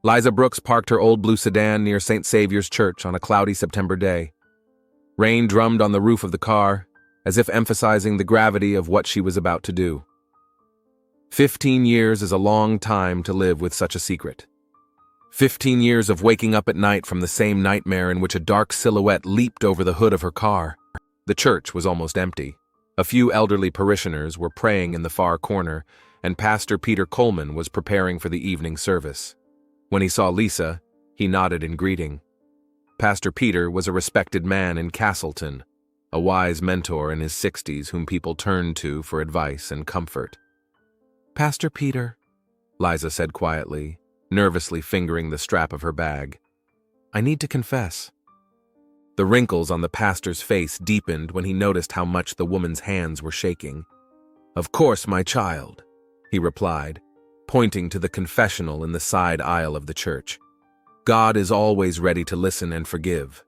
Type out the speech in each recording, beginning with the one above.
Liza Brooks parked her old blue sedan near St. Saviour's Church on a cloudy September day. Rain drummed on the roof of the car, as if emphasizing the gravity of what she was about to do. 15 years is a long time to live with such a secret. 15 years of waking up at night from the same nightmare in which a dark silhouette leaped over the hood of her car. The church was almost empty. A few elderly parishioners were praying in the far corner, and Pastor Peter Coleman was preparing for the evening service. When he saw Lisa, he nodded in greeting. Pastor Peter was a respected man in Castleton, a wise mentor in his 60s whom people turned to for advice and comfort. "Pastor Peter," Liza said quietly, nervously fingering the strap of her bag, "I need to confess." The wrinkles on the pastor's face deepened when he noticed how much the woman's hands were shaking. "Of course, my child," he replied, pointing to the confessional in the side aisle of the church. "God is always ready to listen and forgive."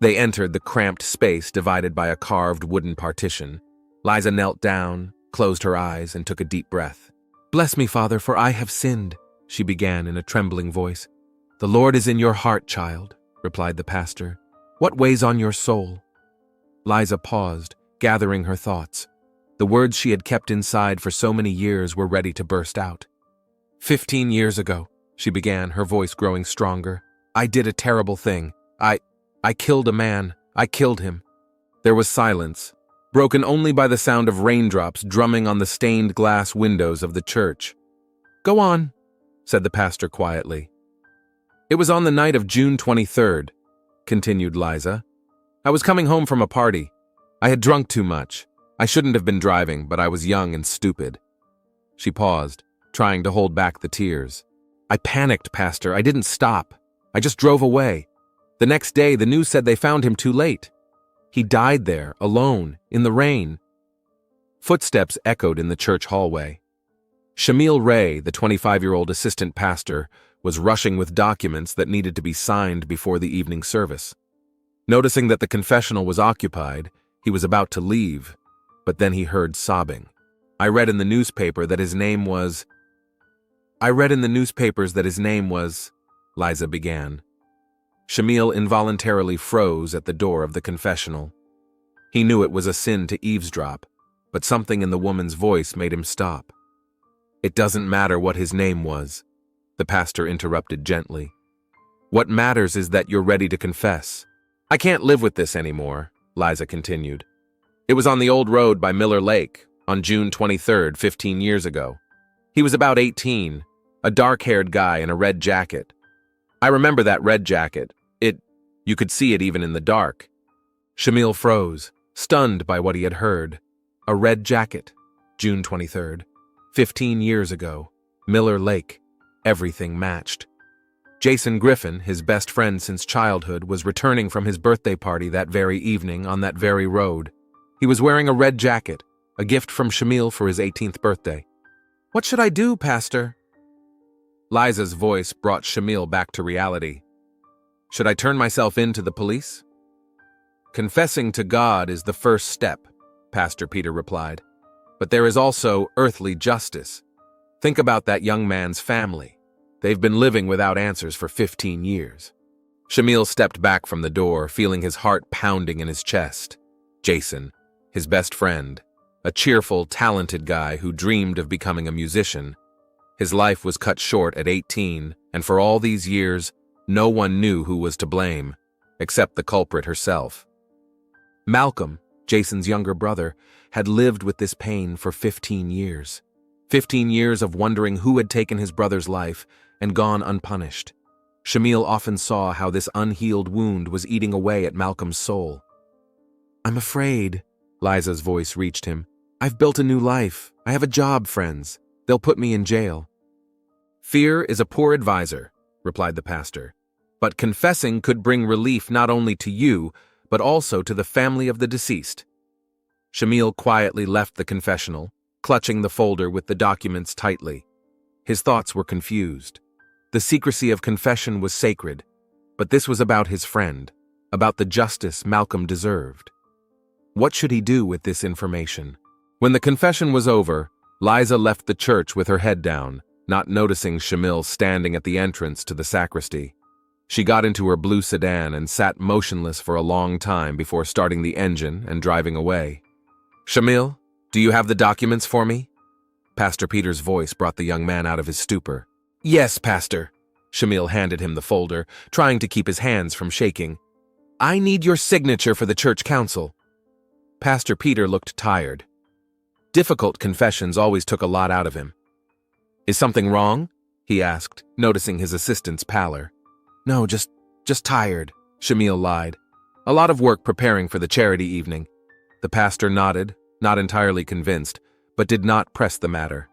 They entered the cramped space divided by a carved wooden partition. Liza knelt down, closed her eyes, and took a deep breath. "Bless me, Father, for I have sinned," she began in a trembling voice. "The Lord is in your heart, child," replied the pastor. "What weighs on your soul?" Liza paused, gathering her thoughts. The words she had kept inside for so many years were ready to burst out. 15 years ago, she began, her voice growing stronger. "I did a terrible thing. I killed a man. I killed him." There was silence, broken only by the sound of raindrops drumming on the stained glass windows of the church. "Go on," said the pastor quietly. "It was on the night of June 23rd, continued Liza. "I was coming home from a party. I had drunk too much. I shouldn't have been driving, but I was young and stupid." She paused, trying to hold back the tears. "I panicked, Pastor. I didn't stop. I just drove away. The next day, the news said they found him too late. He died there, alone, in the rain." Footsteps echoed in the church hallway. Shamil Ray, the 25-year-old assistant pastor, was rushing with documents that needed to be signed before the evening service. Noticing that the confessional was occupied, he was about to leave, but then he heard sobbing. I read in the newspapers that his name was, Liza began. Shamil involuntarily froze at the door of the confessional. He knew it was a sin to eavesdrop, but something in the woman's voice made him stop. "It doesn't matter what his name was," the pastor interrupted gently. "What matters is that you're ready to confess." "I can't live with this anymore," Liza continued. "It was on the old road by Miller Lake, on June 23rd, 15 years ago. He was about 18, a dark-haired guy in a red jacket. I remember that red jacket. You could see it even in the dark." Shamil froze, stunned by what he had heard. A red jacket, June 23rd, 15 years ago, Miller Lake. Everything matched. Jason Griffin, his best friend since childhood, was returning from his birthday party that very evening on that very road. He was wearing a red jacket, a gift from Shamil for his 18th birthday. "What should I do, Pastor?" Liza's voice brought Shamil back to reality. "Should I turn myself in to the police?" "Confessing to God is the first step," Pastor Peter replied. "But there is also earthly justice. Think about that young man's family. They've been living without answers for 15 years. Shamil stepped back from the door, feeling his heart pounding in his chest. Jason, his best friend, a cheerful, talented guy who dreamed of becoming a musician. His life was cut short at 18, and for all these years, no one knew who was to blame, except the culprit herself. Malcolm, Jason's younger brother, had lived with this pain for 15 years. 15 years of wondering who had taken his brother's life and gone unpunished. Shamil often saw how this unhealed wound was eating away at Malcolm's soul. "I'm afraid," Liza's voice reached him. "I've built a new life. I have a job, friends. They'll put me in jail." "Fear is a poor advisor," replied the pastor. "But confessing could bring relief not only to you, but also to the family of the deceased." Shamil quietly left the confessional, clutching the folder with the documents tightly. His thoughts were confused. The secrecy of confession was sacred, but this was about his friend, about the justice Malcolm deserved. What should he do with this information? When the confession was over, Liza left the church with her head down, not noticing Shamil standing at the entrance to the sacristy. She got into her blue sedan and sat motionless for a long time before starting the engine and driving away. "Shamil, do you have the documents for me?" Pastor Peter's voice brought the young man out of his stupor. "Yes, Pastor." Shamil handed him the folder, trying to keep his hands from shaking. "I need your signature for the church council." Pastor Peter looked tired. Difficult confessions always took a lot out of him. "Is something wrong?" he asked, noticing his assistant's pallor. "No, just tired," Shamil lied. "A lot of work preparing for the charity evening." The pastor nodded, not entirely convinced, but did not press the matter.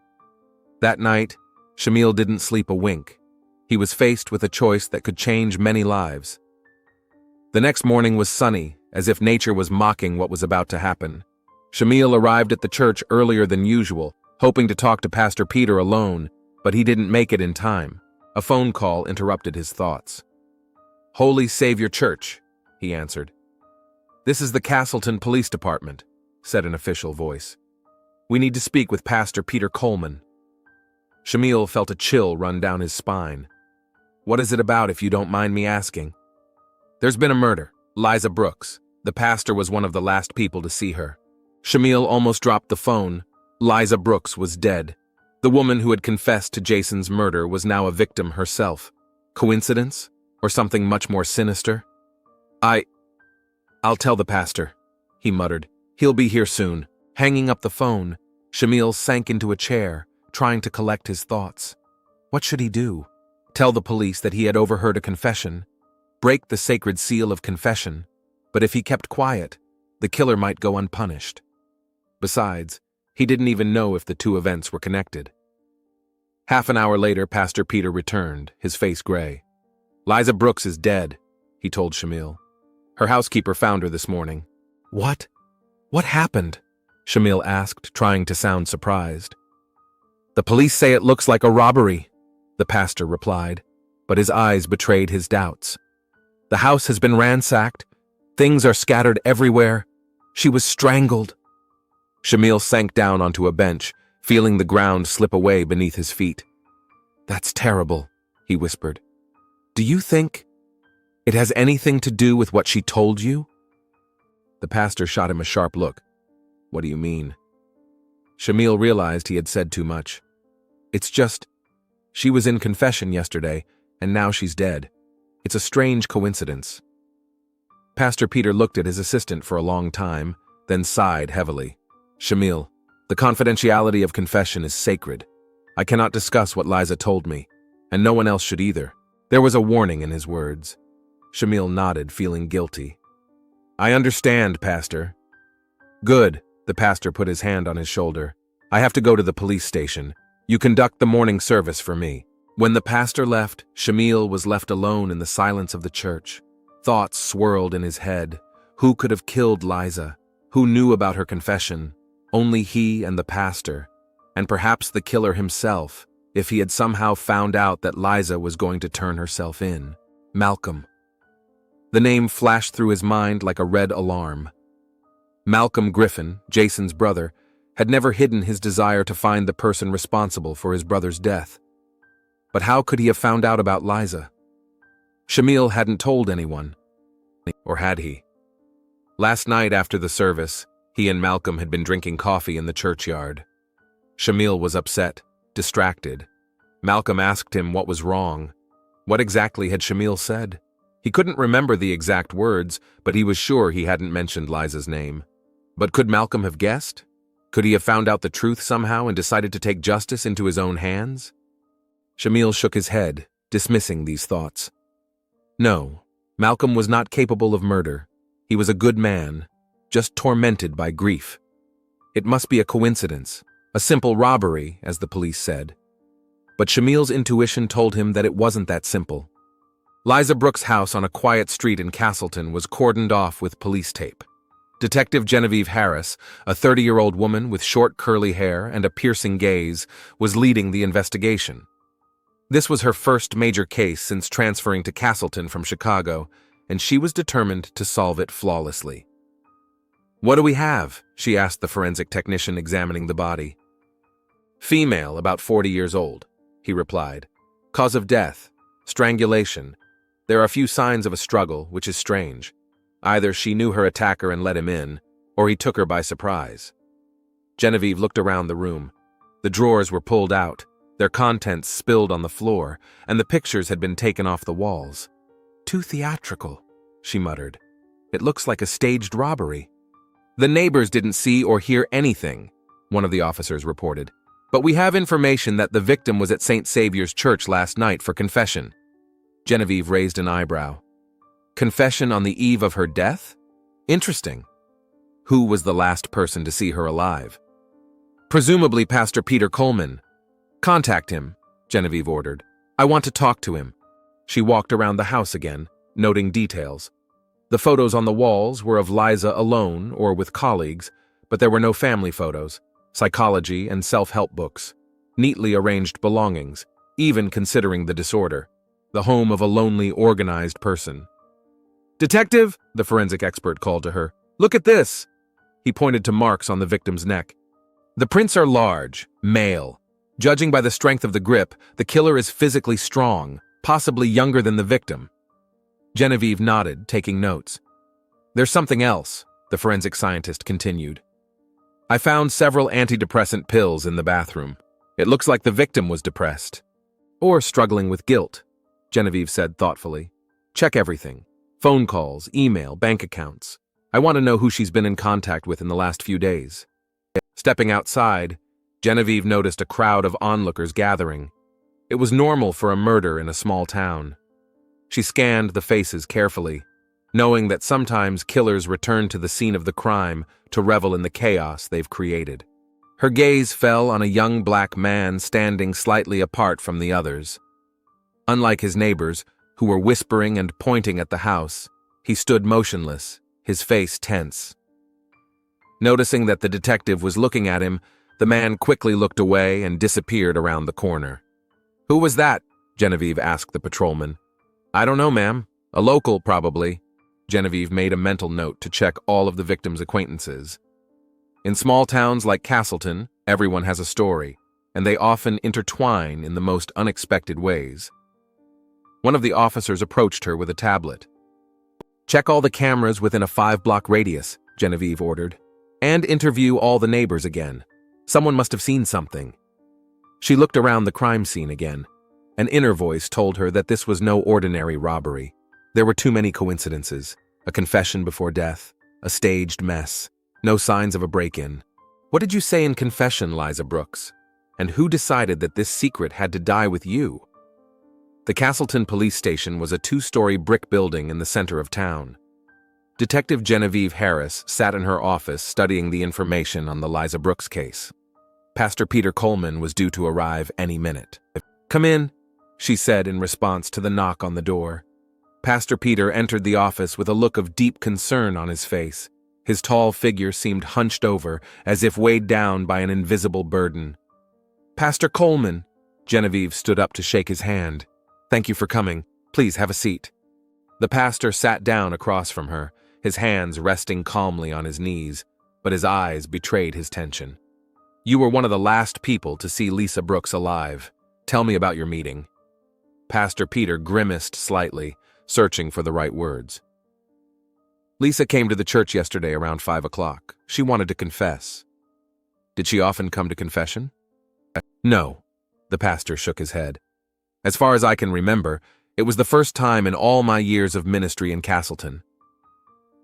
That night, Shamil didn't sleep a wink. He was faced with a choice that could change many lives. The next morning was sunny, as if nature was mocking what was about to happen. Shamil arrived at the church earlier than usual, hoping to talk to Pastor Peter alone, but he didn't make it in time. A phone call interrupted his thoughts. "Holy Savior Church," he answered. "This is the Castleton Police Department," said an official voice. "We need to speak with Pastor Peter Coleman." Shamil felt a chill run down his spine. "What is it about, if you don't mind me asking?" "There's been a murder. Liza Brooks. The pastor was one of the last people to see her." Shamil almost dropped the phone. Liza Brooks was dead. The woman who had confessed to Jason's murder was now a victim herself. Coincidence? Or something much more sinister? I'll tell the pastor," he muttered. "He'll be here soon." Hanging up the phone, Shamil sank into a chair, trying to collect his thoughts. What should he do? Tell the police that he had overheard a confession? Break the sacred seal of confession? But if he kept quiet, the killer might go unpunished. Besides, he didn't even know if the two events were connected. Half an hour later, Pastor Peter returned, his face gray. "Liza Brooks is dead," he told Shamil. "Her housekeeper found her this morning." "What? What happened?" Shamil asked, trying to sound surprised. "The police say it looks like a robbery," the pastor replied, but his eyes betrayed his doubts. "The house has been ransacked. Things are scattered everywhere. She was strangled." Shamil sank down onto a bench, feeling the ground slip away beneath his feet. "That's terrible," he whispered. "Do you think it has anything to do with what she told you?" The pastor shot him a sharp look. "What do you mean?" Shamil realized he had said too much. "It's just, she was in confession yesterday, and now she's dead. It's a strange coincidence." Pastor Peter looked at his assistant for a long time, then sighed heavily. "Shamil, the confidentiality of confession is sacred. I cannot discuss what Liza told me, and no one else should either." There was a warning in his words. Shamil nodded, feeling guilty. "I understand, Pastor." "Good," the pastor put his hand on his shoulder. "I have to go to the police station. You conduct the morning service for me." When the pastor left, Shamil was left alone in the silence of the church. Thoughts swirled in his head. Who could have killed Liza? Who knew about her confession? Only he and the pastor. And perhaps the killer himself, if he had somehow found out that Liza was going to turn herself in. Malcolm. The name flashed through his mind like a red alarm. Malcolm Griffin, Jason's brother, had never hidden his desire to find the person responsible for his brother's death. But how could he have found out about Liza? Shamil hadn't told anyone. Or had he? Last night after the service, he and Malcolm had been drinking coffee in the churchyard. Shamil was upset, distracted. Malcolm asked him what was wrong. What exactly had Shamil said? He couldn't remember the exact words, but he was sure he hadn't mentioned Liza's name. But could Malcolm have guessed? Could he have found out the truth somehow and decided to take justice into his own hands? Shamil shook his head, dismissing these thoughts. No, Malcolm was not capable of murder. He was a good man, just tormented by grief. It must be a coincidence, a simple robbery, as the police said. But Shamil's intuition told him that it wasn't that simple. Liza Brooks' house on a quiet street in Castleton was cordoned off with police tape. Detective Genevieve Harris, a 30-year-old woman with short curly hair and a piercing gaze, was leading the investigation. This was her first major case since transferring to Castleton from Chicago, and she was determined to solve it flawlessly. "What do we have?" she asked the forensic technician examining the body. "Female, about 40 years old." he replied. Cause of death, strangulation. There are few signs of a struggle, which is strange. Either she knew her attacker and let him in, or he took her by surprise. Genevieve looked around the room. The drawers were pulled out, their contents spilled on the floor, and the pictures had been taken off the walls. Too theatrical, she muttered. It looks like a staged robbery. The neighbors didn't see or hear anything, one of the officers reported. But we have information that the victim was at St. Saviour's Church last night for confession. Genevieve raised an eyebrow. Confession on the eve of her death? Interesting. Who was the last person to see her alive? Presumably Pastor Peter Coleman. Contact him, Genevieve ordered. I want to talk to him. She walked around the house again, noting details. The photos on the walls were of Liza alone or with colleagues, but there were no family photos, psychology and self-help books, neatly arranged belongings, even considering the disorder, the home of a lonely, organized person. Detective, the forensic expert called to her. Look at this. He pointed to marks on the victim's neck. The prints are large, male. Judging by the strength of the grip, the killer is physically strong, possibly younger than the victim. Genevieve nodded, taking notes. There's something else, the forensic scientist continued. I found several antidepressant pills in the bathroom. It looks like the victim was depressed. Or struggling with guilt, Genevieve said thoughtfully. Check everything. Phone calls, email, bank accounts. I want to know who she's been in contact with in the last few days. Stepping outside, Genevieve noticed a crowd of onlookers gathering. It was normal for a murder in a small town. She scanned the faces carefully, knowing that sometimes killers return to the scene of the crime to revel in the chaos they've created. Her gaze fell on a young black man standing slightly apart from the others. Unlike his neighbors, who were whispering and pointing at the house, he stood motionless, his face tense. Noticing that the detective was looking at him, the man quickly looked away and disappeared around the corner. Who was that? Genevieve asked the patrolman. I don't know, ma'am. A local, probably. Genevieve made a mental note to check all of the victim's acquaintances. In small towns like Castleton, everyone has a story, and they often intertwine in the most unexpected ways. One of the officers approached her with a tablet. Check all the cameras within a 5-block radius, Genevieve ordered, and interview all the neighbors again. Someone must have seen something. She looked around the crime scene again. An inner voice told her that this was no ordinary robbery. There were too many coincidences. A confession before death, a staged mess, no signs of a break-in. What did you say in confession, Liza Brooks? And who decided that this secret had to die with you? The Castleton police station was a 2-story brick building in the center of town. Detective Genevieve Harris sat in her office studying the information on the Liza Brooks case. Pastor Peter Coleman was due to arrive any minute. Come in, she said in response to the knock on the door. Pastor Peter entered the office with a look of deep concern on his face. His tall figure seemed hunched over, as if weighed down by an invisible burden. Pastor Coleman, Genevieve stood up to shake his hand. Thank you for coming. Please have a seat. The pastor sat down across from her, his hands resting calmly on his knees, but his eyes betrayed his tension. You were one of the last people to see Lisa Brooks alive. Tell me about your meeting. Pastor Peter grimaced slightly, searching for the right words. Lisa came to the church yesterday around 5 o'clock. She wanted to confess. Did she often come to confession? No, the pastor shook his head. As far as I can remember, it was the first time in all my years of ministry in Castleton.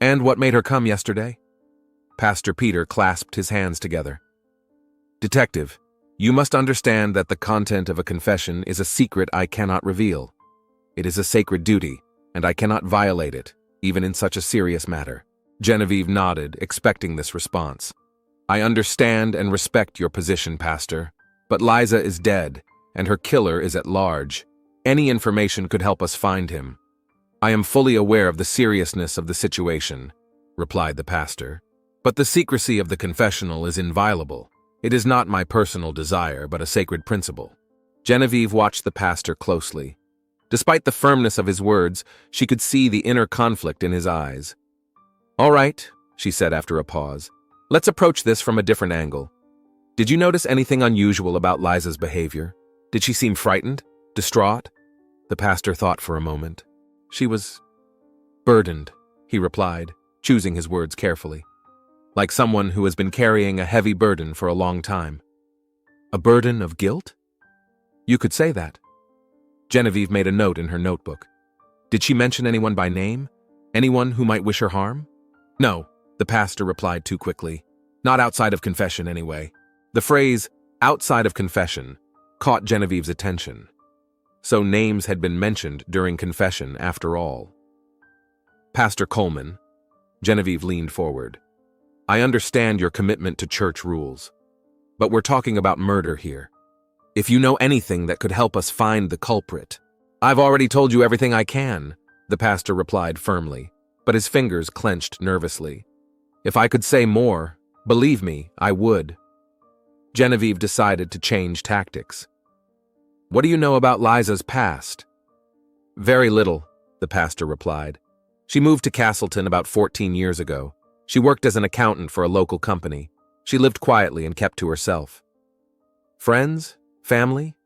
And what made her come yesterday? Pastor Peter clasped his hands together. Detective, you must understand that the content of a confession is a secret I cannot reveal. It is a sacred duty, and I cannot violate it, even in such a serious matter. Genevieve nodded, expecting this response. I understand and respect your position, Pastor, but Liza is dead, and her killer is at large. Any information could help us find him. I am fully aware of the seriousness of the situation, replied the pastor, but the secrecy of the confessional is inviolable. It is not my personal desire, but a sacred principle. Genevieve watched the pastor closely. Despite the firmness of his words, she could see the inner conflict in his eyes. All right, she said after a pause. Let's approach this from a different angle. Did you notice anything unusual about Liza's behavior? Did she seem frightened? Distraught? The pastor thought for a moment. She was burdened, he replied, choosing his words carefully. Like someone who has been carrying a heavy burden for a long time. A burden of guilt? You could say that. Genevieve made a note in her notebook. Did she mention anyone by name? Anyone who might wish her harm? No, the pastor replied too quickly. Not outside of confession, anyway. The phrase, outside of confession, caught Genevieve's attention. So names had been mentioned during confession after all. Pastor Coleman, Genevieve leaned forward. I understand your commitment to church rules, but we're talking about murder here. If you know anything that could help us find the culprit. I've already told you everything I can, the pastor replied firmly, but his fingers clenched nervously. If I could say more, believe me, I would. Genevieve decided to change tactics. What do you know about Liza's past? Very little, the pastor replied. She moved to Castleton about 14 years ago. She worked as an accountant for a local company. She lived quietly and kept to herself. Friends? Family?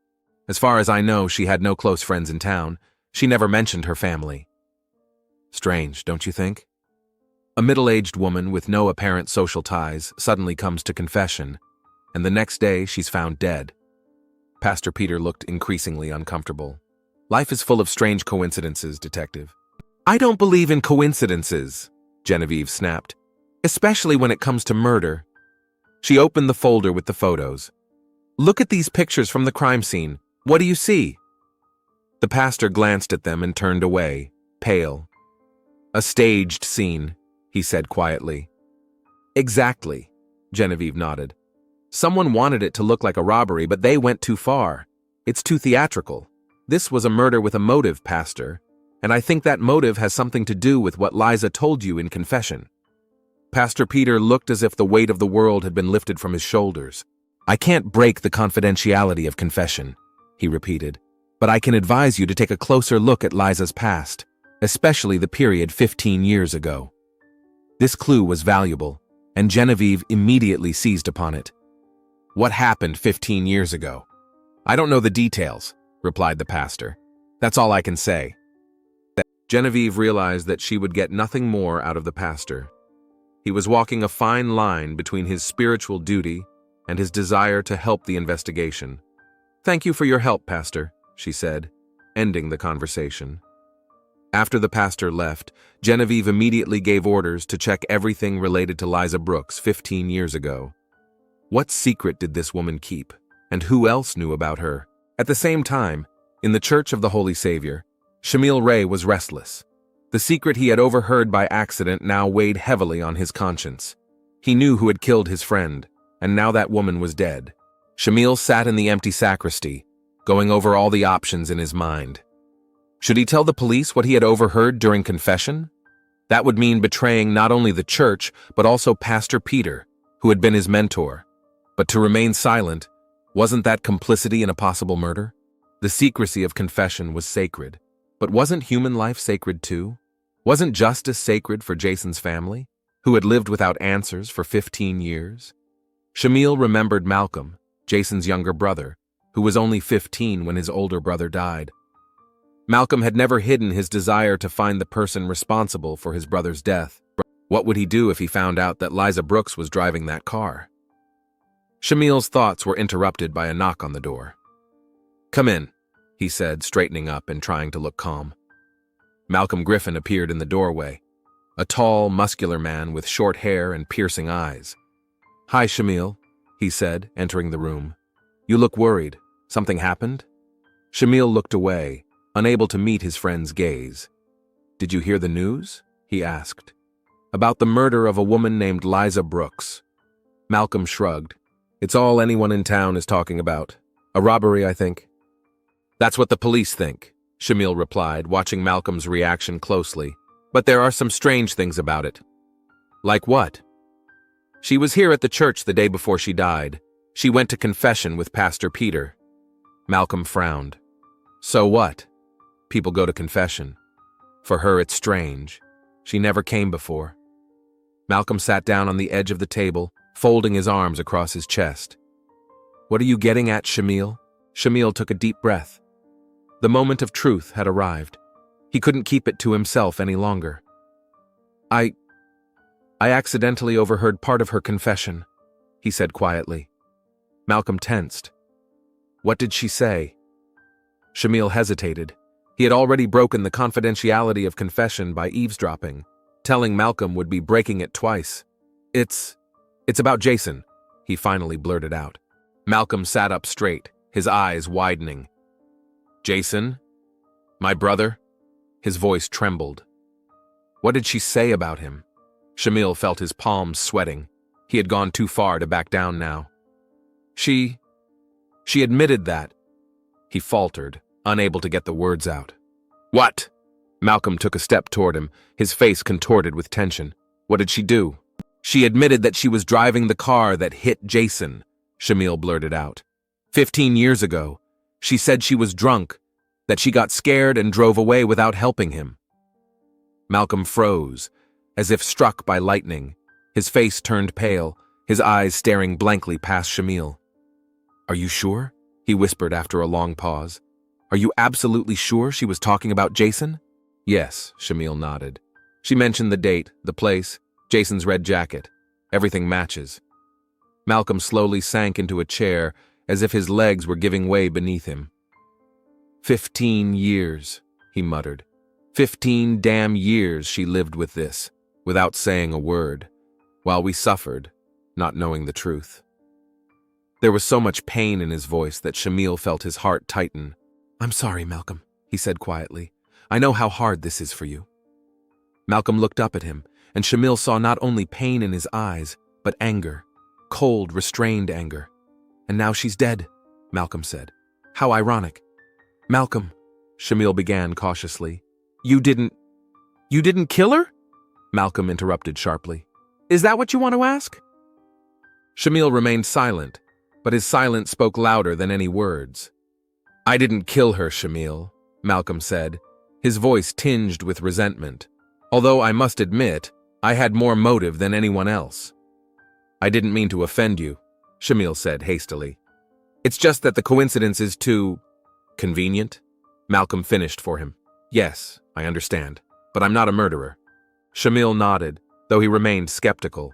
As far as I know, she had no close friends in town. She never mentioned her family. Strange, don't you think? A middle-aged woman with no apparent social ties suddenly comes to confession, and the next day she's found dead. Pastor Peter looked increasingly uncomfortable. Life is full of strange coincidences, Detective. I don't believe in coincidences, Genevieve snapped, especially when it comes to murder. She opened the folder with the photos. Look at these pictures from the crime scene. What do you see? The pastor glanced at them and turned away, pale. A staged scene, he said quietly. Exactly, Genevieve nodded. Someone wanted it to look like a robbery, but they went too far. It's too theatrical. This was a murder with a motive, Pastor, and I think that motive has something to do with what Liza told you in confession. Pastor Peter looked as if the weight of the world had been lifted from his shoulders. I can't break the confidentiality of confession, he repeated, but I can advise you to take a closer look at Liza's past, especially the period 15 years ago. This clue was valuable, and Genevieve immediately seized upon it. What happened 15 years ago? I don't know the details, replied the pastor. That's all I can say. Genevieve realized that she would get nothing more out of the pastor. He was walking a fine line between his spiritual duty and his desire to help the investigation. Thank you for your help, Pastor, she said, ending the conversation. After the pastor left, Genevieve immediately gave orders to check everything related to Liza Brooks 15 years ago. What secret did this woman keep, and who else knew about her? At the same time, in the Church of the Holy Savior, Shamil Ray was restless. The secret he had overheard by accident now weighed heavily on his conscience. He knew who had killed his friend, and now that woman was dead. Shamil sat in the empty sacristy, going over all the options in his mind. Should he tell the police what he had overheard during confession? That would mean betraying not only the church, but also Pastor Peter, who had been his mentor. But to remain silent, wasn't that complicity in a possible murder? The secrecy of confession was sacred. But wasn't human life sacred too? Wasn't justice sacred for Jason's family, who had lived without answers for 15 years? Shamil remembered Malcolm, Jason's younger brother, who was only 15 when his older brother died. Malcolm had never hidden his desire to find the person responsible for his brother's death. What would he do if he found out that Liza Brooks was driving that car? Shamil's thoughts were interrupted by a knock on the door. Come in, he said, straightening up and trying to look calm. Malcolm Griffin appeared in the doorway, a tall, muscular man with short hair and piercing eyes. Hi, Shamil, he said, entering the room. You look worried. Something happened? Shamil looked away, unable to meet his friend's gaze. Did you hear the news? He asked. About the murder of a woman named Liza Brooks. Malcolm shrugged. It's all anyone in town is talking about. A robbery, I think. That's what the police think, Shamil replied, watching Malcolm's reaction closely. But there are some strange things about it. Like what? She was here at the church the day before she died. She went to confession with Pastor Peter. Malcolm frowned. So what? People go to confession. For her, it's strange. She never came before. Malcolm sat down on the edge of the table, folding his arms across his chest. What are you getting at, Shamil? Shamil took a deep breath. The moment of truth had arrived. He couldn't keep it to himself any longer. I accidentally overheard part of her confession, he said quietly. Malcolm tensed. What did she say? Shamil hesitated. He had already broken the confidentiality of confession by eavesdropping. Telling Malcolm would be breaking it twice. It's about Jason, he finally blurted out. Malcolm sat up straight, his eyes widening. Jason? My brother? His voice trembled. What did she say about him? Shamil felt his palms sweating. He had gone too far to back down now. She admitted that. He faltered, unable to get the words out. What? Malcolm took a step toward him, his face contorted with tension. What did she do? She admitted that she was driving the car that hit Jason, Shamil blurted out. 15 years ago, she said she was drunk, that she got scared and drove away without helping him. Malcolm froze, as if struck by lightning. His face turned pale, his eyes staring blankly past Shamil. Are you sure? He whispered after a long pause. Are you absolutely sure she was talking about Jason? Yes, Shamil nodded. She mentioned the date, the place, Jason's red jacket. Everything matches. Malcolm slowly sank into a chair, as if his legs were giving way beneath him. 15 years, he muttered. 15 damn years she lived with this, without saying a word, while we suffered, not knowing the truth. There was so much pain in his voice that Shamil felt his heart tighten. I'm sorry, Malcolm, he said quietly. I know how hard this is for you. Malcolm looked up at him, and Shamil saw not only pain in his eyes, but anger, cold, restrained anger. And now she's dead, Malcolm said. How ironic. Malcolm, Shamil began cautiously. You didn't kill her? Malcolm interrupted sharply. Is that what you want to ask? Shamil remained silent, but his silence spoke louder than any words. I didn't kill her, Shamil, Malcolm said, his voice tinged with resentment. Although I must admit, I had more motive than anyone else. I didn't mean to offend you, Shamil said hastily. It's just that the coincidence is too convenient, Malcolm finished for him. Yes, I understand, but I'm not a murderer. Shamil nodded, though he remained skeptical.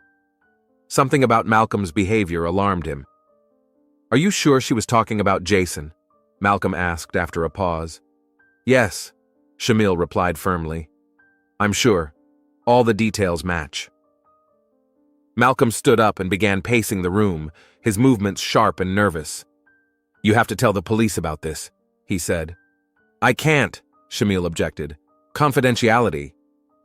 Something about Malcolm's behavior alarmed him. Are you sure she was talking about Jason? Malcolm asked after a pause. Yes, Shamil replied firmly. I'm sure. All the details match. Malcolm stood up and began pacing the room, his movements sharp and nervous. You have to tell the police about this, he said. I can't, Shamil objected. Confidentiality.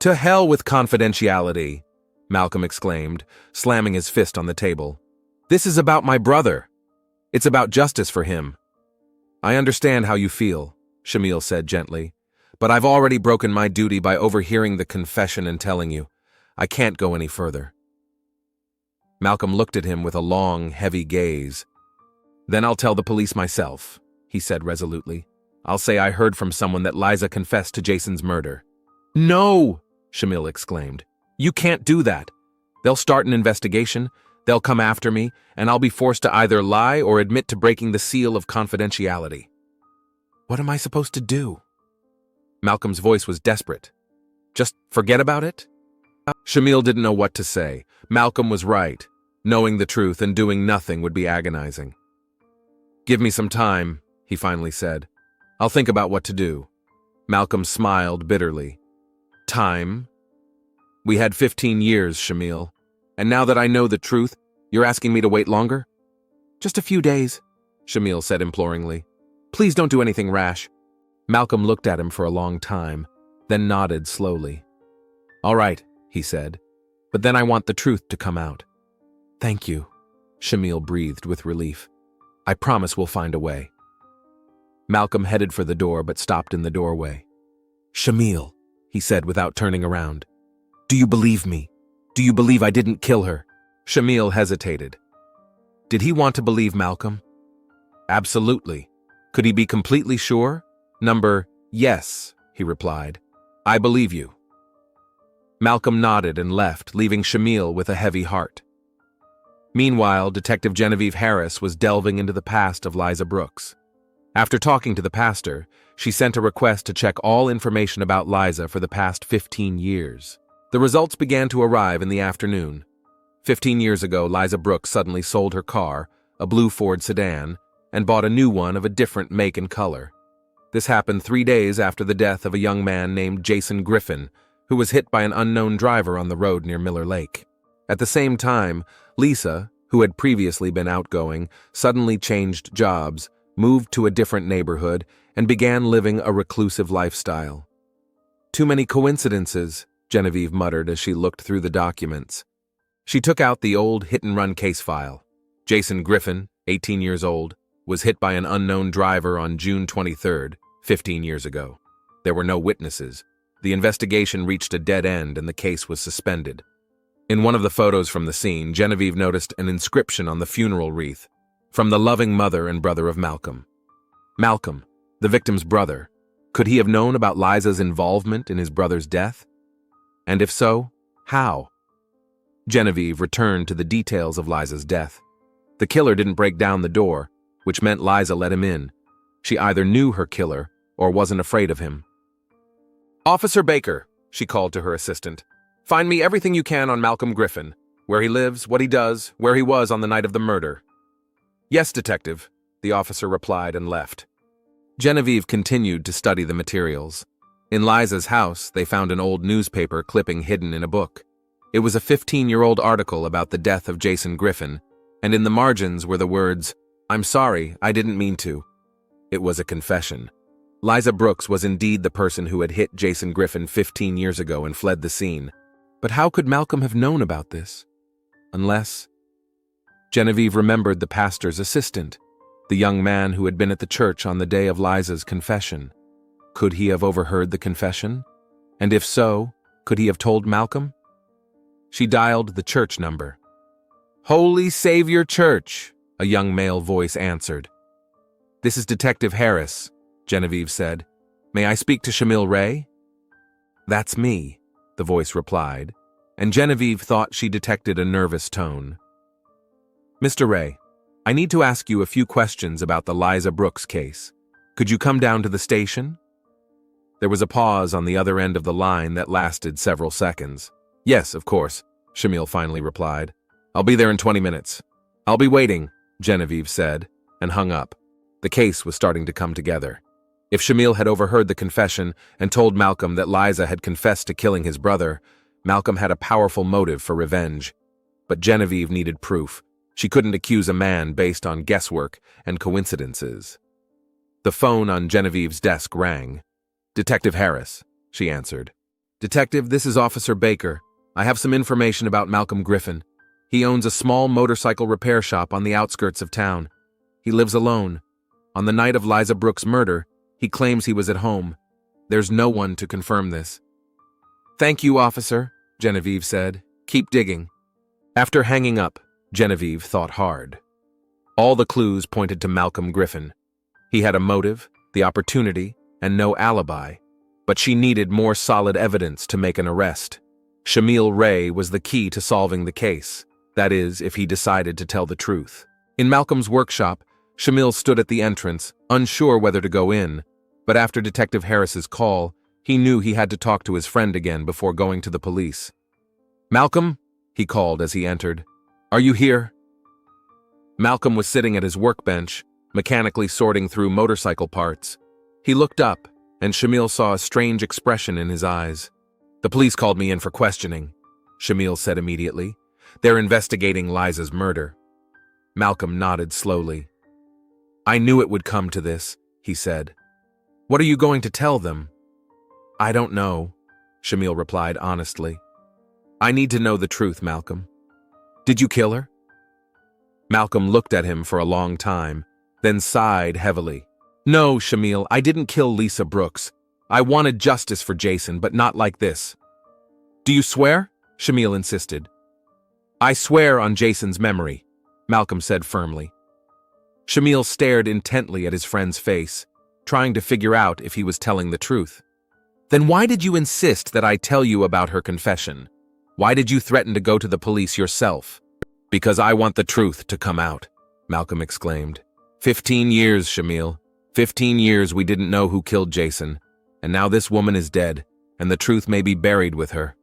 To hell with confidentiality, Malcolm exclaimed, slamming his fist on the table. This is about my brother. It's about justice for him. I understand how you feel, Shamil said gently, but I've already broken my duty by overhearing the confession and telling you. I can't go any further. Malcolm looked at him with a long, heavy gaze. Then I'll tell the police myself, he said resolutely. I'll say I heard from someone that Liza confessed to Jason's murder. No, Shamil exclaimed. You can't do that. They'll start an investigation, they'll come after me, and I'll be forced to either lie or admit to breaking the seal of confidentiality. What am I supposed to do? Malcolm's voice was desperate. Just forget about it? Shamil didn't know what to say. Malcolm was right. Knowing the truth and doing nothing would be agonizing. Give me some time, he finally said. I'll think about what to do. Malcolm smiled bitterly. Time? We had 15 years, Shamil. And now that I know the truth, you're asking me to wait longer? Just a few days, Shamil said imploringly. Please don't do anything rash. Malcolm looked at him for a long time, then nodded slowly. All right, he said, but then I want the truth to come out. Thank you, Shamil breathed with relief. I promise we'll find a way. Malcolm headed for the door but stopped in the doorway. Shamil, he said without turning around. Do you believe me? Do you believe I didn't kill her? Shamil hesitated. Did he want to believe Malcolm? Absolutely. Could he be completely sure? Yes, he replied. I believe you. Malcolm nodded and left, leaving Shamil with a heavy heart. Meanwhile, Detective Genevieve Harris was delving into the past of Liza Brooks. After talking to the pastor, she sent a request to check all information about Liza for the past 15 years. The results began to arrive in the afternoon. 15 years ago, Liza Brooks suddenly sold her car, a blue Ford sedan, and bought a new one of a different make and color. This happened 3 days after the death of a young man named Jason Griffin, who was hit by an unknown driver on the road near Miller Lake. At the same time, Lisa, who had previously been outgoing, suddenly changed jobs, moved to a different neighborhood, and began living a reclusive lifestyle. "Too many coincidences," Genevieve muttered as she looked through the documents. She took out the old hit-and-run case file. Jason Griffin, 18 years old, was hit by an unknown driver on June 23rd, 15 years ago. There were no witnesses. The investigation reached a dead end and the case was suspended. In one of the photos from the scene, Genevieve noticed an inscription on the funeral wreath, "From the loving mother and brother of Malcolm." Malcolm, the victim's brother, could he have known about Liza's involvement in his brother's death? And if so, how? Genevieve returned to the details of Liza's death. The killer didn't break down the door, which meant Liza let him in. She either knew her killer or wasn't afraid of him. "Officer Baker," she called to her assistant, "find me everything you can on Malcolm Griffin, where he lives, what he does, where he was on the night of the murder." "Yes, detective," the officer replied and left. Genevieve continued to study the materials. In Liza's house, they found an old newspaper clipping hidden in a book. It was a 15-year-old article about the death of Jason Griffin, and in the margins were the words, "I'm sorry, I didn't mean to." It was a confession. Liza Brooks was indeed the person who had hit Jason Griffin 15 years ago and fled the scene. But how could Malcolm have known about this? Unless... Genevieve remembered the pastor's assistant, the young man who had been at the church on the day of Liza's confession. Could he have overheard the confession? And if so, could he have told Malcolm? She dialed the church number. "Holy Savior Church," a young male voice answered. "This is Detective Harris," Genevieve said. "May I speak to Shamil Ray?" "That's me," the voice replied, and Genevieve thought she detected a nervous tone. "Mr. Ray, I need to ask you a few questions about the Liza Brooks case. Could you come down to the station?" There was a pause on the other end of the line that lasted several seconds. "Yes, of course," Shamil finally replied. "I'll be there in 20 minutes. "I'll be waiting," Genevieve said, and hung up. The case was starting to come together. If Shamil had overheard the confession and told Malcolm that Liza had confessed to killing his brother, Malcolm had a powerful motive for revenge. But Genevieve needed proof. She couldn't accuse a man based on guesswork and coincidences. The phone on Genevieve's desk rang. "Detective Harris," she answered. "Detective, this is Officer Baker. I have some information about Malcolm Griffin. He owns a small motorcycle repair shop on the outskirts of town. He lives alone. On the night of Liza Brooks' murder, he claims he was at home. There's no one to confirm this." "Thank you, officer," Genevieve said. "Keep digging." After hanging up, Genevieve thought hard. All the clues pointed to Malcolm Griffin. He had a motive, the opportunity, and no alibi. But she needed more solid evidence to make an arrest. Shamil Ray was the key to solving the case. That is, if he decided to tell the truth. In Malcolm's workshop, Shamil stood at the entrance, unsure whether to go in, but after Detective Harris's call, he knew he had to talk to his friend again before going to the police. "Malcolm?" he called as he entered. "Are you here?" Malcolm was sitting at his workbench, mechanically sorting through motorcycle parts. He looked up, and Shamil saw a strange expression in his eyes. "The police called me in for questioning," Shamil said immediately. "They're investigating Liza's murder." Malcolm nodded slowly. "I knew it would come to this," he said. "What are you going to tell them?" "I don't know," Shamil replied honestly. "I need to know the truth, Malcolm. Did you kill her?" Malcolm looked at him for a long time, then sighed heavily. "No, Shamil, I didn't kill Lisa Brooks. I wanted justice for Jason, but not like this." "Do you swear?" Shamil insisted. "I swear on Jason's memory," Malcolm said firmly. Shamil stared intently at his friend's face, trying to figure out if he was telling the truth. "Then why did you insist that I tell you about her confession? Why did you threaten to go to the police yourself?" "Because I want the truth to come out," Malcolm exclaimed. 15 years, Shamil. 15 years we didn't know who killed Jason, and now this woman is dead, and the truth may be buried with her.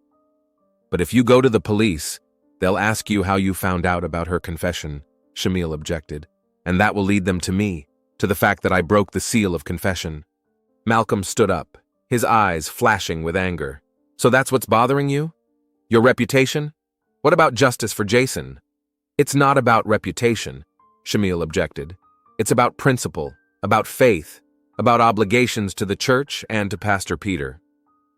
But if you go to the police, they'll ask you how you found out about her confession, Shamil objected, and that will lead them to me, to the fact that I broke the seal of confession. Malcolm stood up, his eyes flashing with anger. So that's what's bothering you? Your reputation? What about justice for Jason? It's not about reputation, Shamil objected. It's about principle, about faith, about obligations to the church and to Pastor Peter.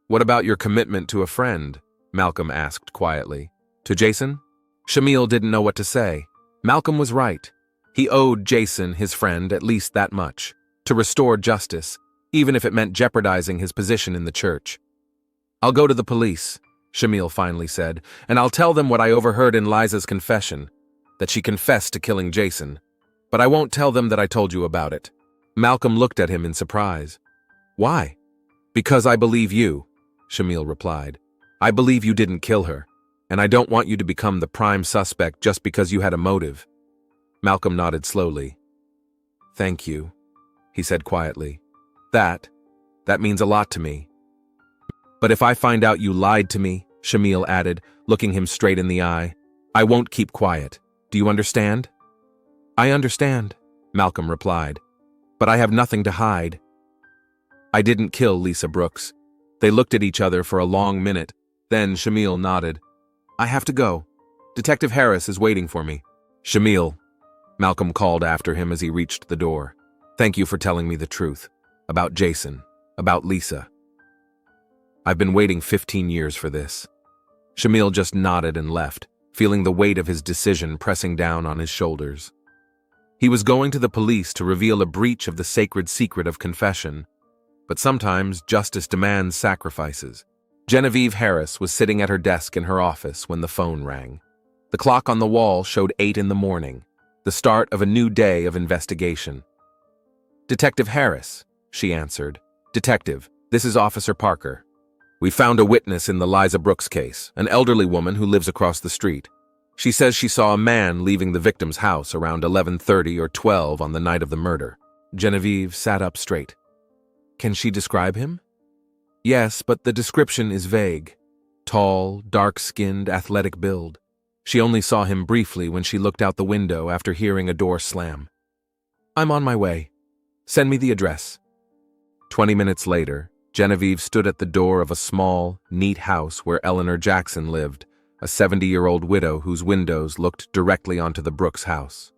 What about your commitment to a friend? Malcolm asked quietly. To Jason? Shamil didn't know what to say. Malcolm was right. He owed Jason, his friend, at least that much, to restore justice, even if it meant jeopardizing his position in the church. I'll go to the police, Shamil finally said, and I'll tell them what I overheard in Liza's confession, that she confessed to killing Jason. But I won't tell them that I told you about it. Malcolm looked at him in surprise. Why? Because I believe you, Shamil replied. I believe you didn't kill her, and I don't want you to become the prime suspect just because you had a motive. Malcolm nodded slowly. Thank you, he said quietly. That means a lot to me. But if I find out you lied to me, Shamil added, looking him straight in the eye, I won't keep quiet. Do you understand? I understand, Malcolm replied, but I have nothing to hide. I didn't kill Lisa Brooks. They looked at each other for a long minute. Then Shamil nodded. I have to go. Detective Harris is waiting for me. Shamil, Malcolm called after him as he reached the door. Thank you for telling me the truth. About Jason. About Lisa. I've been waiting 15 years for this. Shamil just nodded and left, feeling the weight of his decision pressing down on his shoulders. He was going to the police to reveal a breach of the sacred secret of confession. But sometimes justice demands sacrifices. Genevieve Harris was sitting at her desk in her office when the phone rang. The clock on the wall showed 8 in the morning, the start of a new day of investigation. Detective Harris, she answered. Detective, this is Officer Parker. We found a witness in the Liza Brooks case, an elderly woman who lives across the street. She says she saw a man leaving the victim's house around 11:30 or 12 on the night of the murder. Genevieve sat up straight. Can she describe him? Yes, but the description is vague. Tall, dark-skinned, athletic build. She only saw him briefly when she looked out the window after hearing a door slam. I'm on my way. Send me the address. 20 minutes later, Genevieve stood at the door of a small, neat house where Eleanor Jackson lived, a 70-year-old widow whose windows looked directly onto the Brooks house.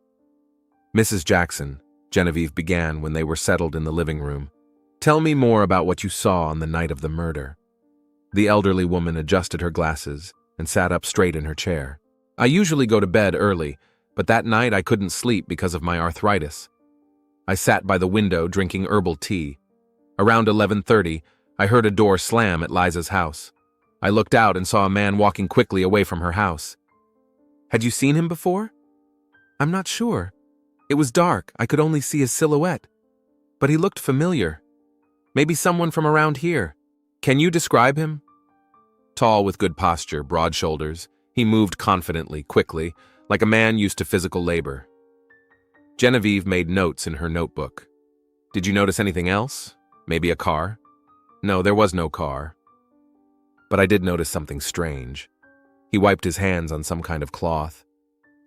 Mrs. Jackson, Genevieve began when they were settled in the living room. Tell me more about what you saw on the night of the murder. The elderly woman adjusted her glasses and sat up straight in her chair. I usually go to bed early, but that night I couldn't sleep because of my arthritis. I sat by the window drinking herbal tea. Around 11:30, I heard a door slam at Liza's house. I looked out and saw a man walking quickly away from her house. Had you seen him before? I'm not sure. It was dark. I could only see his silhouette. But he looked familiar. Maybe someone from around here. Can you describe him? Tall with good posture, broad shoulders, he moved confidently, quickly, like a man used to physical labor. Genevieve made notes in her notebook. Did you notice anything else? Maybe a car? No, there was no car. But I did notice something strange. He wiped his hands on some kind of cloth.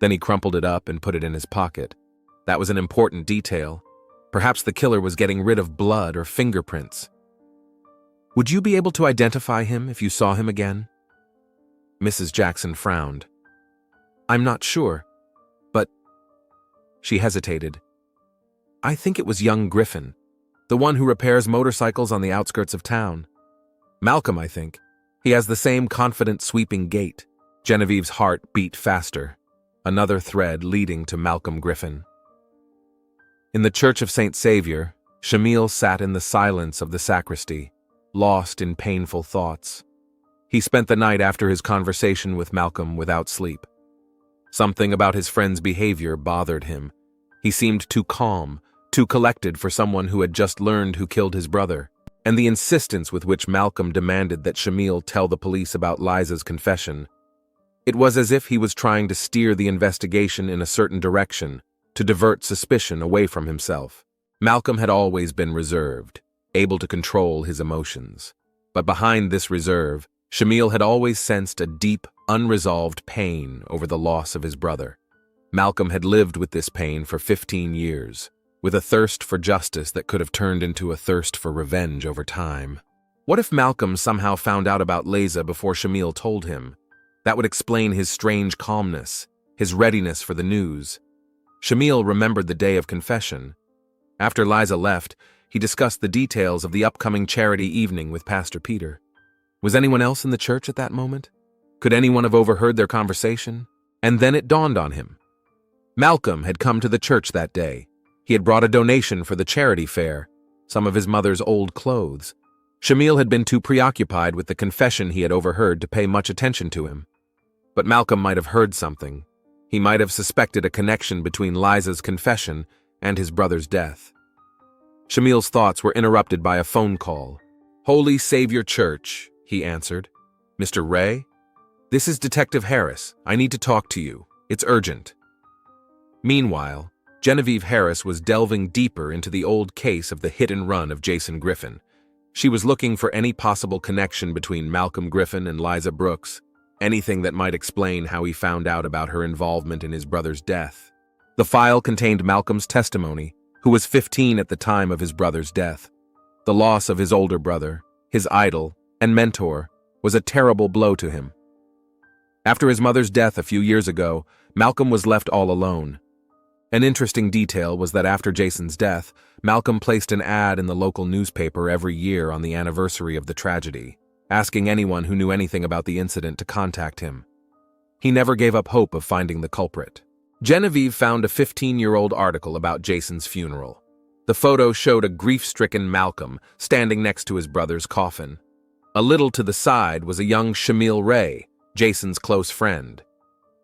Then he crumpled it up and put it in his pocket. That was an important detail. Perhaps the killer was getting rid of blood or fingerprints. Would you be able to identify him if you saw him again? Mrs. Jackson frowned. I'm not sure, but... She hesitated. I think it was young Griffin, the one who repairs motorcycles on the outskirts of town. Malcolm, I think. He has the same confident, sweeping gait. Genevieve's heart beat faster, another thread leading to Malcolm Griffin. In the Church of St. Saviour, Shamil sat in the silence of the sacristy, lost in painful thoughts. He spent the night after his conversation with Malcolm without sleep. Something about his friend's behavior bothered him. He seemed too calm, too collected for someone who had just learned who killed his brother. And the insistence with which Malcolm demanded that Shamil tell the police about Liza's confession. It was as if he was trying to steer the investigation in a certain direction, to divert suspicion away from himself. Malcolm had always been reserved, able to control his emotions. But behind this reserve, Shamil had always sensed a deep, unresolved pain over the loss of his brother. Malcolm had lived with this pain for 15 years, with a thirst for justice that could have turned into a thirst for revenge over time. What if Malcolm somehow found out about Liza before Shamil told him? That would explain his strange calmness, his readiness for the news. Shamil remembered the day of confession. After Liza left, he discussed the details of the upcoming charity evening with Pastor Peter. Was anyone else in the church at that moment? Could anyone have overheard their conversation? And then it dawned on him. Malcolm had come to the church that day. He had brought a donation for the charity fair, some of his mother's old clothes. Shamil had been too preoccupied with the confession he had overheard to pay much attention to him. But Malcolm might have heard something. He might have suspected a connection between Liza's confession and his brother's death. Shamil's thoughts were interrupted by a phone call. "Holy Savior Church," he answered. "Mr. Ray? This is Detective Harris. I need to talk to you. It's urgent." Meanwhile, Genevieve Harris was delving deeper into the old case of the hit and run of Jason Griffin. She was looking for any possible connection between Malcolm Griffin and Liza Brooks, anything that might explain how he found out about her involvement in his brother's death. The file contained Malcolm's testimony, who was 15 at the time of his brother's death. The loss of his older brother, his idol and mentor, was a terrible blow to him. After his mother's death a few years ago, Malcolm was left all alone. An interesting detail was that after Jason's death, Malcolm placed an ad in the local newspaper every year on the anniversary of the tragedy, asking anyone who knew anything about the incident to contact him. He never gave up hope of finding the culprit. Genevieve found a 15-year-old article about Jason's funeral. The photo showed a grief-stricken Malcolm standing next to his brother's coffin. A little to the side was a young Shamil Ray, Jason's close friend.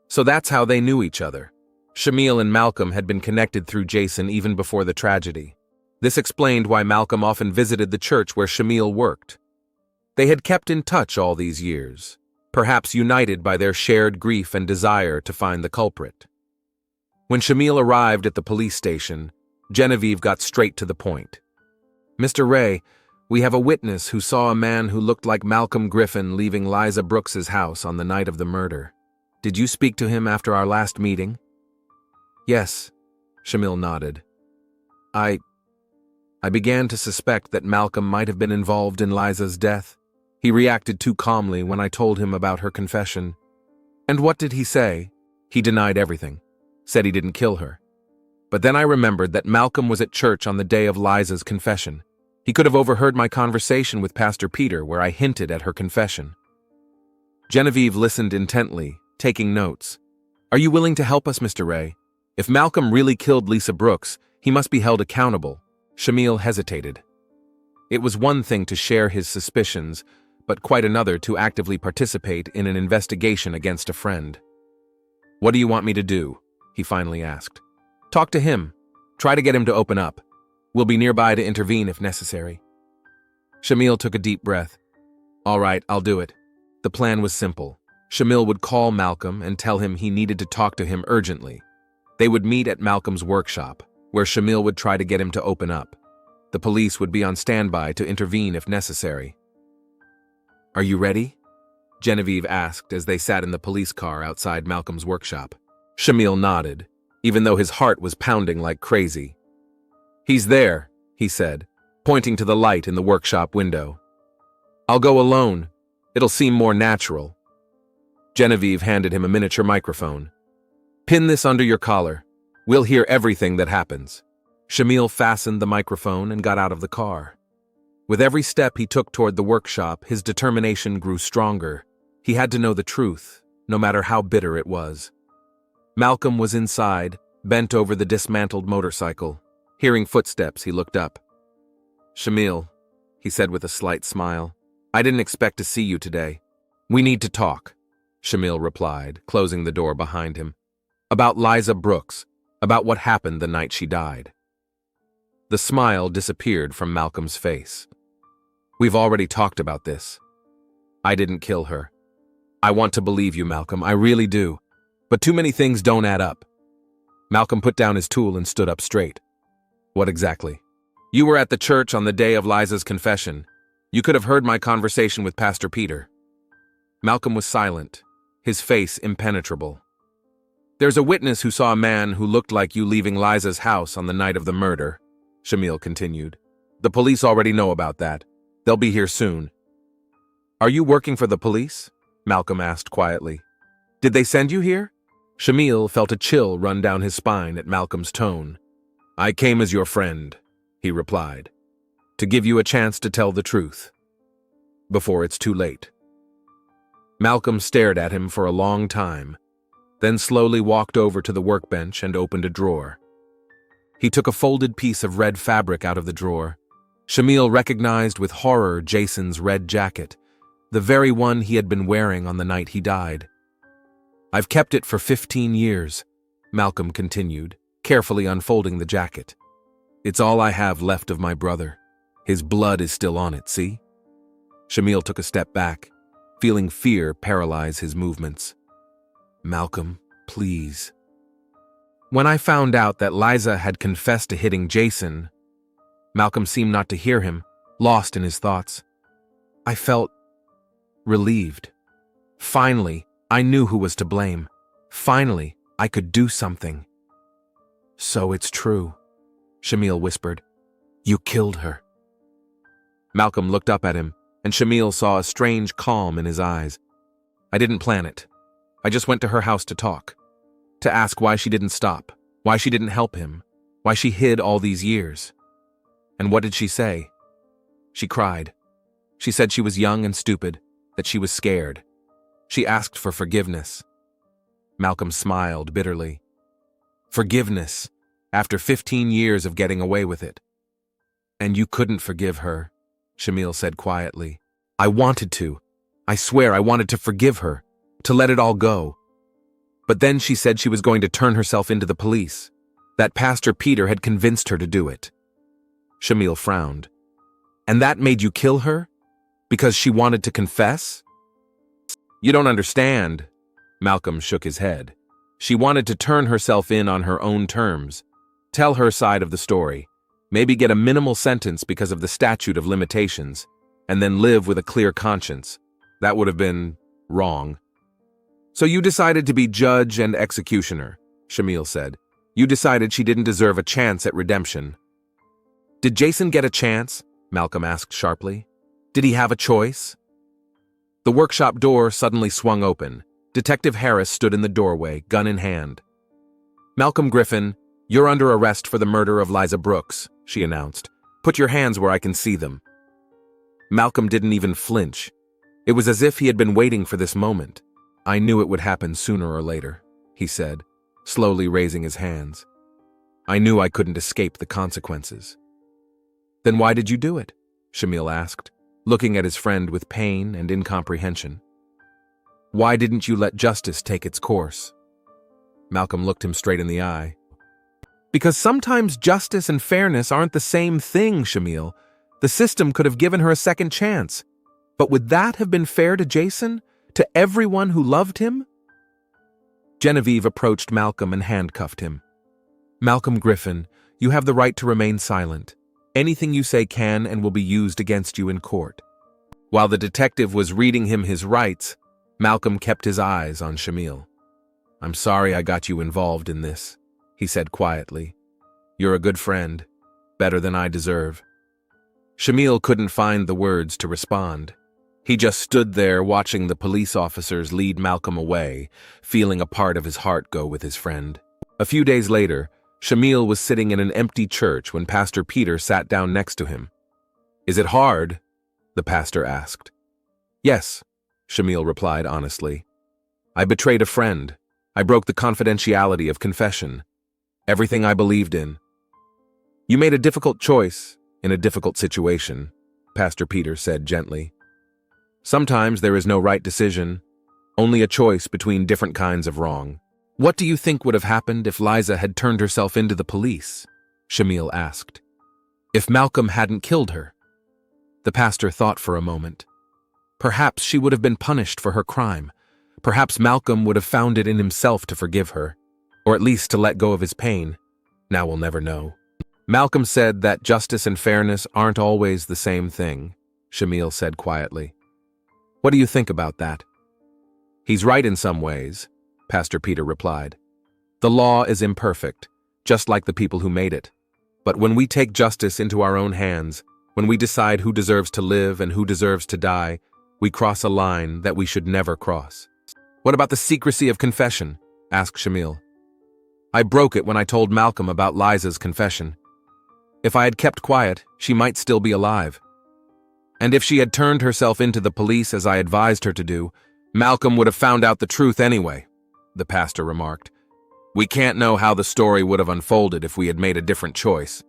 So that's how they knew each other. Shamil and Malcolm had been connected through Jason even before the tragedy. This explained why Malcolm often visited the church where Shamil worked. They had kept in touch all these years, perhaps united by their shared grief and desire to find the culprit. When Shamil arrived at the police station, Genevieve got straight to the point. "Mr. Ray, we have a witness who saw a man who looked like Malcolm Griffin leaving Liza Brooks's house on the night of the murder. Did you speak to him after our last meeting?" "Yes," Shamil nodded. I began to suspect that Malcolm might have been involved in Liza's death. He reacted too calmly when I told him about her confession." "And what did he say?" "He denied everything. Said he didn't kill her. But then I remembered that Malcolm was at church on the day of Liza's confession. He could have overheard my conversation with Pastor Peter where I hinted at her confession." Genevieve listened intently, taking notes. "Are you willing to help us, Mr. Ray? If Malcolm really killed Liza Brooks, he must be held accountable." Shamil hesitated. It was one thing to share his suspicions, but quite another to actively participate in an investigation against a friend. "What do you want me to do?" he finally asked. "Talk to him. Try to get him to open up. We'll be nearby to intervene if necessary." Shamil took a deep breath. "All right, I'll do it." The plan was simple. Shamil would call Malcolm and tell him he needed to talk to him urgently. They would meet at Malcolm's workshop, where Shamil would try to get him to open up. The police would be on standby to intervene if necessary. "Are you ready?" Genevieve asked as they sat in the police car outside Malcolm's workshop. Shamil nodded, even though his heart was pounding like crazy. "He's there," he said, pointing to the light in the workshop window. "I'll go alone. It'll seem more natural." Genevieve handed him a miniature microphone. "Pin this under your collar. We'll hear everything that happens." Shamil fastened the microphone and got out of the car. With every step he took toward the workshop, his determination grew stronger. He had to know the truth, no matter how bitter it was. Malcolm was inside, bent over the dismantled motorcycle. Hearing footsteps, he looked up. "Shamil," he said with a slight smile, "I didn't expect to see you today. We need to talk," Shamil replied, closing the door behind him. "About Liza Brooks, about what happened the night she died." The smile disappeared from Malcolm's face. "We've already talked about this. I didn't kill her. I want to believe you, Malcolm, I really do. But too many things don't add up." Malcolm put down his tool and stood up straight. What exactly? You were at the church on the day of Liza's confession. You could have heard my conversation with Pastor Peter. Malcolm was silent, his face impenetrable. There's a witness who saw a man who looked like you leaving Liza's house on the night of the murder, Shamil continued. The police already know about that. They'll be here soon. Are you working for the police? Malcolm asked quietly. Did they send you here? Shamil felt a chill run down his spine at Malcolm's tone. I came as your friend, he replied, to give you a chance to tell the truth, before it's too late. Malcolm stared at him for a long time, then slowly walked over to the workbench and opened a drawer. He took a folded piece of red fabric out of the drawer. Shamil recognized with horror Jason's red jacket, the very one he had been wearing on the night he died. I've kept it for 15 years, Malcolm continued, carefully unfolding the jacket. It's all I have left of my brother. His blood is still on it, see? Shamil took a step back, feeling fear paralyze his movements. Malcolm, please. When I found out that Liza had confessed to hitting Jason, Malcolm seemed not to hear him, lost in his thoughts. I felt relieved. Finally, I knew who was to blame. Finally, I could do something. So it's true, Shamil whispered. You killed her. Malcolm looked up at him, and Shamil saw a strange calm in his eyes. I didn't plan it. I just went to her house to talk, to ask why she didn't stop, why she didn't help him, why she hid all these years. And what did she say? She cried. She said she was young and stupid, that she was scared. She asked for forgiveness. Malcolm smiled bitterly. Forgiveness, after 15 years of getting away with it. And you couldn't forgive her, Shamil said quietly. I wanted to. I swear I wanted to forgive her, to let it all go. But then she said she was going to turn herself into the police, that Pastor Peter had convinced her to do it. Shamil frowned. And that made you kill her? Because she wanted to confess? You don't understand. Malcolm shook his head. She wanted to turn herself in on her own terms, tell her side of the story, maybe get a minimal sentence because of the statute of limitations, and then live with a clear conscience. That would have been wrong. So you decided to be judge and executioner, Shamil said. You decided she didn't deserve a chance at redemption. Did Jason get a chance? Malcolm asked sharply. Did he have a choice? The workshop door suddenly swung open. Detective Harris stood in the doorway, gun in hand. Malcolm Griffin, you're under arrest for the murder of Liza Brooks, she announced. Put your hands where I can see them. Malcolm didn't even flinch. It was as if he had been waiting for this moment. I knew it would happen sooner or later, he said, slowly raising his hands. I knew I couldn't escape the consequences. Then why did you do it? Shamil asked, looking at his friend with pain and incomprehension. Why didn't you let justice take its course? Malcolm looked him straight in the eye. Because sometimes justice and fairness aren't the same thing, Shamil. The system could have given her a second chance. But would that have been fair to Jason? To everyone who loved him? Genevieve approached Malcolm and handcuffed him. Malcolm Griffin, you have the right to remain silent. Anything you say can and will be used against you in court. While the detective was reading him his rights, Malcolm kept his eyes on Shamil. I'm sorry I got you involved in this, he said quietly. You're a good friend, better than I deserve. Shamil couldn't find the words to respond. He just stood there watching the police officers lead Malcolm away, feeling a part of his heart go with his friend. A few days later, Shamil was sitting in an empty church when Pastor Peter sat down next to him. Is it hard? The pastor asked. Yes, Shamil replied honestly. I betrayed a friend. I broke the confidentiality of confession. Everything I believed in. You made a difficult choice in a difficult situation, Pastor Peter said gently. Sometimes there is no right decision, only a choice between different kinds of wrong. What do you think would have happened if Liza had turned herself into the police? Shamil asked. If Malcolm hadn't killed her? The pastor thought for a moment. Perhaps she would have been punished for her crime. Perhaps Malcolm would have found it in himself to forgive her, or at least to let go of his pain. Now we'll never know. Malcolm said that justice and fairness aren't always the same thing, Shamil said quietly. What do you think about that? He's right in some ways, Pastor Peter replied. The law is imperfect, just like the people who made it. But when we take justice into our own hands, when we decide who deserves to live and who deserves to die, we cross a line that we should never cross. What about the secrecy of confession? Asked Shamil. I broke it when I told Malcolm about Liza's confession. If I had kept quiet, she might still be alive. And if she had turned herself into the police as I advised her to do, Malcolm would have found out the truth anyway, the pastor remarked. We can't know how the story would have unfolded if we had made a different choice.